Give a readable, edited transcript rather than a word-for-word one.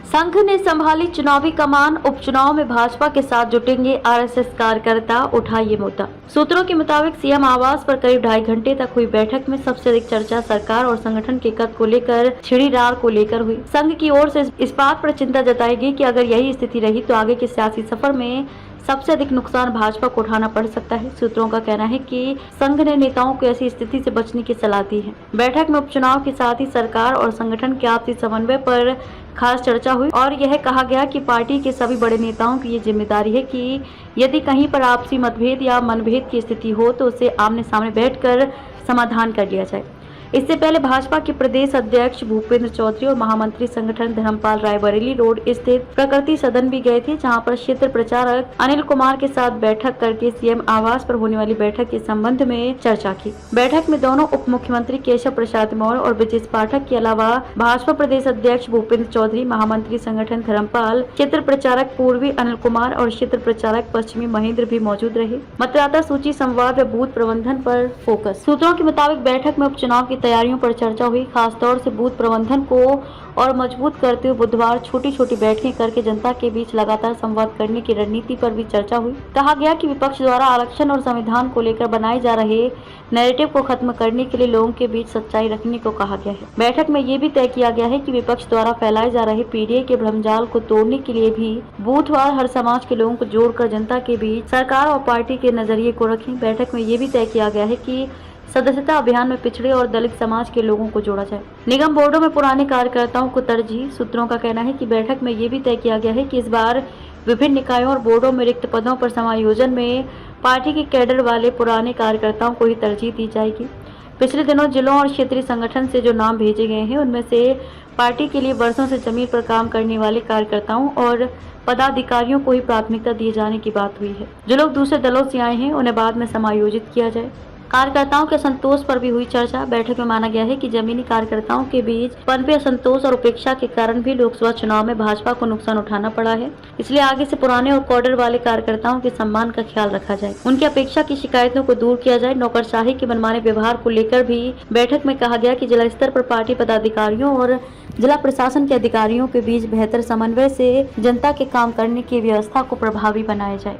संघ ने संभाली चुनावी कमान, उपचुनाव में भाजपा के साथ जुटेंगे आरएसएस कार्यकर्ता, उठा ये मुद्दा। सूत्रों के मुताबिक सीएम आवास पर करीब 2.5 घंटे तक हुई बैठक में सबसे अधिक चर्चा सरकार और संगठन के कद को लेकर, छिड़ीरार को लेकर हुई। संघ की ओर से इस बात पर चिंता जताई गई कि अगर यही स्थिति रही तो आगे के सियासी सफर में सबसे अधिक नुकसान भाजपा को उठाना पड़ सकता है। सूत्रों का कहना है कि संघ ने नेताओं को ऐसी स्थिति से बचने की सलाह दी है। बैठक में उपचुनाव के साथ ही सरकार और संगठन के आपसी समन्वय पर खास चर्चा हुई और यह कहा गया कि पार्टी के सभी बड़े नेताओं की ये जिम्मेदारी है कि यदि कहीं पर आपसी मतभेद या मनभेद की स्थिति हो तो उसे आमने सामने बैठकर समाधान कर लिया जाए। इससे पहले भाजपा के प्रदेश अध्यक्ष भूपेंद्र चौधरी और महामंत्री संगठन धर्मपाल रायबरेली रोड स्थित प्रकृति सदन भी गए थे, जहां पर क्षेत्र प्रचारक अनिल कुमार के साथ बैठक करके सीएम आवास पर होने वाली बैठक के संबंध में चर्चा की। बैठक में दोनों उप मुख्यमंत्री केशव प्रसाद मौर्य और ब्रजेश पाठक के अलावा भाजपा प्रदेश अध्यक्ष भूपेंद्र चौधरी, महामंत्री संगठन धर्मपाल, क्षेत्र प्रचारक पूर्वी अनिल कुमार और क्षेत्र प्रचारक पश्चिमी महेंद्र भी मौजूद रहे। मतदाता सूची संवाद व बूथ प्रबंधन पर फोकस। सूत्रों के मुताबिक बैठक में उपचुनाव की तैयारियों पर चर्चा हुई। खासतौर से बूथ प्रबंधन को और मजबूत करते हुए बुधवार छोटी छोटी बैठकें करके जनता के बीच लगातार संवाद करने की रणनीति पर भी चर्चा हुई। कहा गया कि विपक्ष द्वारा आरक्षण और संविधान को लेकर बनाए जा रहे नैरेटिव को खत्म करने के लिए लोगों के बीच सच्चाई रखने को कहा गया है। बैठक में ये भी तय किया गया है कि विपक्ष द्वारा फैलाए जा रहे पीडीए के भ्रमजाल को तोड़ने के लिए भी बूथवार हर समाज के लोगों को जोड़कर जनता के बीच सरकार और पार्टी के नजरिए को रखें। बैठक में ये भी तय किया गया है कि सदस्यता अभियान में पिछड़े और दलित समाज के लोगों को जोड़ा जाए। निगम बोर्डों में पुराने कार्यकर्ताओं को तरजीह। सूत्रों का कहना है कि बैठक में ये भी तय किया गया है कि इस बार विभिन्न निकायों और बोर्डों में रिक्त पदों पर समायोजन में पार्टी के कैडर वाले पुराने कार्यकर्ताओं को ही तरजीह दी जाएगी। पिछले दिनों जिलों और क्षेत्रीय संगठन से जो नाम भेजे गए हैं उनमें से पार्टी के लिए वर्षों से जमीन पर काम करने वाले कार्यकर्ताओं और पदाधिकारियों को ही प्राथमिकता दिए जाने की बात हुई है। जो लोग दूसरे दलों से आए हैं उन्हें बाद में समायोजित किया जाए। कार्यकर्ताओं के असंतोष पर भी हुई चर्चा। बैठक में माना गया है कि जमीनी कार्यकर्ताओं के बीच पनपे असंतोष और उपेक्षा के कारण भी लोकसभा चुनाव में भाजपा को नुकसान उठाना पड़ा है। इसलिए आगे से पुराने और कॉडर वाले कार्यकर्ताओं के सम्मान का ख्याल रखा जाए, उनकी अपेक्षा की शिकायतों को दूर किया जाए। नौकरशाही के मनमाने व्यवहार को लेकर भी बैठक में कहा गया कि जिला स्तर पर पार्टी पदाधिकारियों और जिला प्रशासन के अधिकारियों के बीच बेहतर समन्वय से जनता के काम करने की व्यवस्था को प्रभावी बनाया जाए।